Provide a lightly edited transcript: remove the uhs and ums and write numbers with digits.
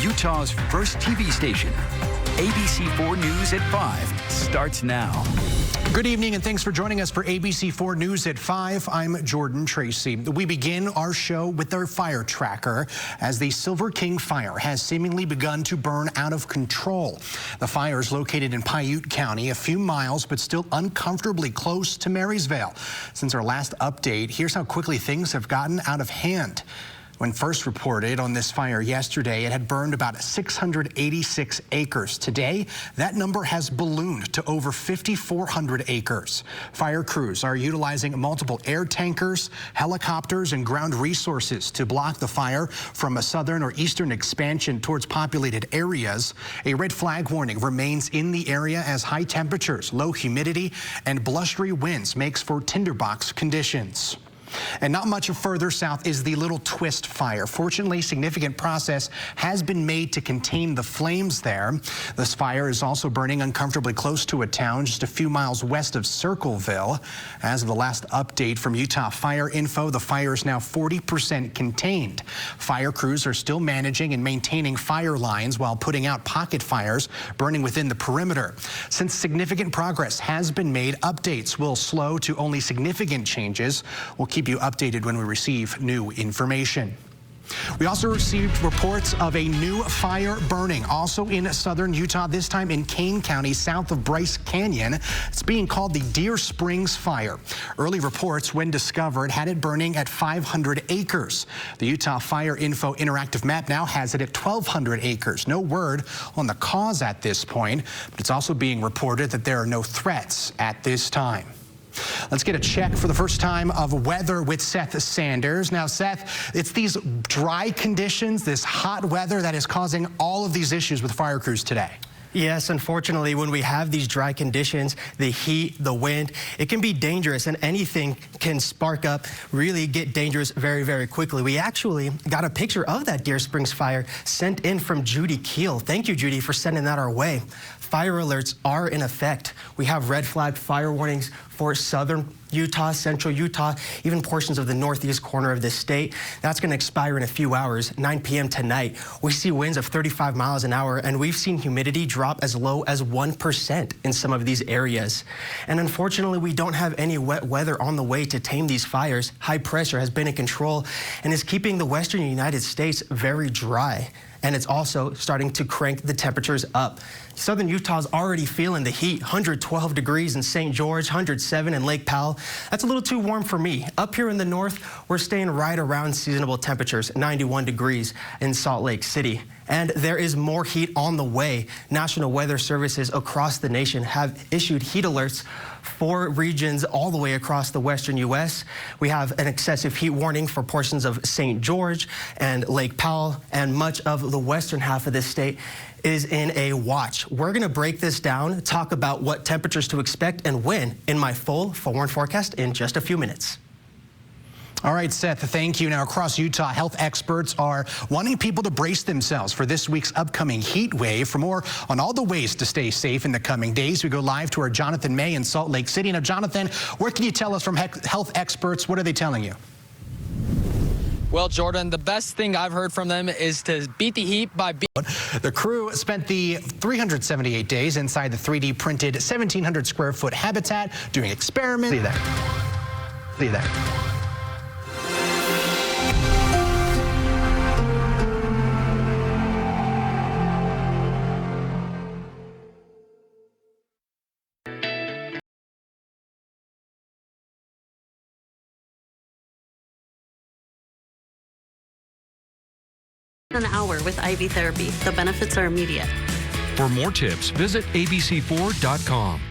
Utah's first TV station. ABC4 News at 5 starts now. Good evening and thanks for joining us for ABC4 News at 5. I'm Jordan Tracy. We begin our show with our fire tracker as the Silver King fire has seemingly begun to burn out of control. The fire is located in Piute County, a few miles, but still uncomfortably close to Marysville. Since our last update, here's how quickly things have gotten out of hand. When first reported on this fire yesterday, it had burned about 686 acres. Today, that number has ballooned to over 5,400 acres. Fire crews are utilizing multiple air tankers, helicopters, and ground resources to block the fire from a southern or eastern expansion towards populated areas. A red flag warning remains in the area as high temperatures, low humidity, and blustery winds makes for tinderbox conditions. And not much further south is the Little Twist fire. Fortunately, significant progress has been made to contain the flames there. This fire is also burning uncomfortably close to a town just a few miles west of Circleville. As of the last update from Utah Fire Info, the fire is now 40% contained. Fire crews are still managing and maintaining fire lines while putting out pocket fires burning within the perimeter. Since significant progress has been made, updates will slow to only significant changes. We'll keep you updated when we receive new information. We also received reports of a new fire burning also in southern Utah, this time in Kane County, south of Bryce Canyon. It's being called the Deer Springs Fire. Early reports, when discovered, had it burning at 500 acres. The Utah Fire Info interactive map now has it at 1,200 acres. No word on the cause at this point, but it's also being reported that there are no threats at this time. Let's get a check for the first time of weather with Seth Sanders. Now, Seth, it's these dry conditions, this hot weather that is causing all of these issues with fire crews today. Yes, unfortunately, when we have these dry conditions, the heat, the wind, it can be dangerous, and anything can spark up, really get dangerous very, very quickly. We actually got a picture of that Deer Springs fire sent in from Judy Keel. Thank you, Judy, for sending that our way. Fire alerts are in effect. We have red flag fire warnings for southern Utah, central Utah, even portions of the northeast corner of the state. That's going to expire in a few hours, 9 p.m. tonight. We see winds of 35 miles an hour, and we've seen humidity drop as low as 1% in some of these areas. And unfortunately, we don't have any wet weather on the way to tame these fires. High pressure has been in control and is keeping the western United States very dry. And it's also starting to crank the temperatures up. Southern Utah's already feeling the heat, 112 degrees in St. George, 107 in Lake Powell. That's a little too warm for me. Up here in the north, we're staying right around seasonable temperatures, 91 degrees in Salt Lake City. And there is more heat on the way. National weather services across the nation have issued heat alerts for regions all the way across the western U.S. We have an excessive heat warning for portions of St. George and Lake Powell, and much of the western half of this state is in a watch. We're going to break this down, talk about what temperatures to expect and when in my full forward forecast in just a few minutes. All right, Seth, thank you. Now, across Utah, health experts are wanting people to brace themselves for this week's upcoming heat wave. For more on all the ways to stay safe in the coming days, we go live to our Jonathan May in Salt Lake City. Now, Jonathan, what can you tell us from health experts? What are they telling you? Well, Jordan, the best thing I've heard from them is to beat the heat by The crew spent the 378 days inside the 3D printed 1,700 square foot habitat doing experiments. See there. See there. An hour with IV therapy. The benefits are immediate. For more tips, visit abc4.com.